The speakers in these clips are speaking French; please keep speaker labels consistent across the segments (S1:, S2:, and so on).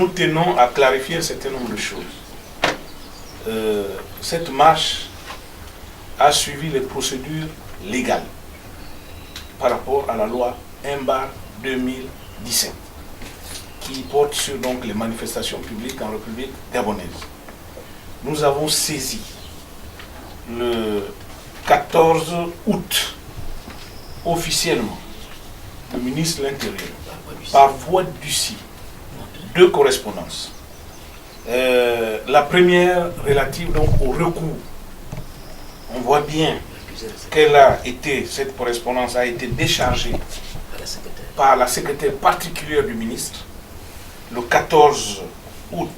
S1: nous tenons à clarifier un certain nombre de choses. Cette marche a suivi les procédures légales par rapport à la loi 1/2017 qui porte sur donc, les manifestations publiques en République gabonaise. Nous avons saisi le 14 août officiellement le ministre de l'Intérieur par voie d'huissier 2 correspondances. La première relative donc au recours. On voit bien cette correspondance a été déchargée par la secrétaire particulière du ministre le 14 août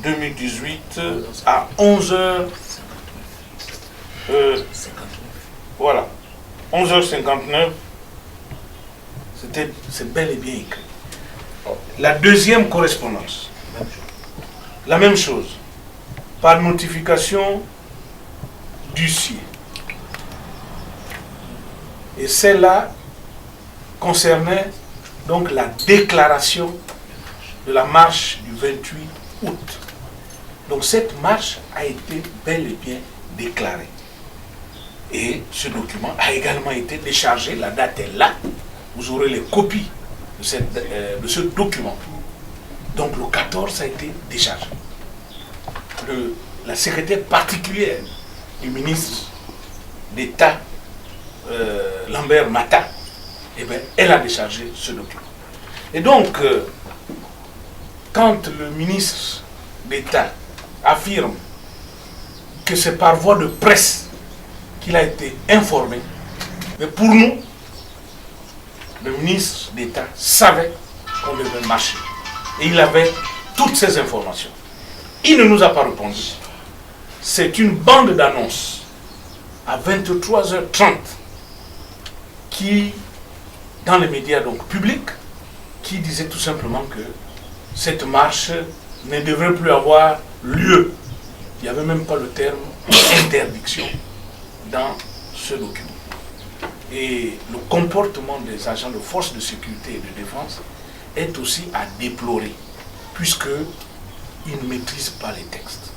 S1: 2018 à 11h. Voilà, 11h59. C'est bel et bien écrit. La deuxième correspondance, la même chose, par notification d'huissier. Et celle-là concernait donc la déclaration de la marche du 28 août. Donc cette marche a été bel et bien déclarée. Et ce document a également été déchargé, la date est là, vous aurez les copies de ce document. Donc le 14 ça a été déchargé. La secrétaire particulière du ministre d'État, Lambert Mata, eh bien, elle a déchargé ce document. Et donc, quand le ministre d'État affirme que c'est par voie de presse qu'il a été informé, mais pour nous, le ministre d'État savait qu'on devait marcher. Et il avait toutes ces informations. Il ne nous a pas répondu. C'est une bande d'annonces à 23h30 qui, dans les médias donc publics, qui disait tout simplement que cette marche ne devrait plus avoir lieu. Il n'y avait même pas le terme interdiction dans ce document. Et le comportement des agents de force de sécurité et de défense est aussi à déplorer, puisqu'ils ne maîtrisent pas les textes.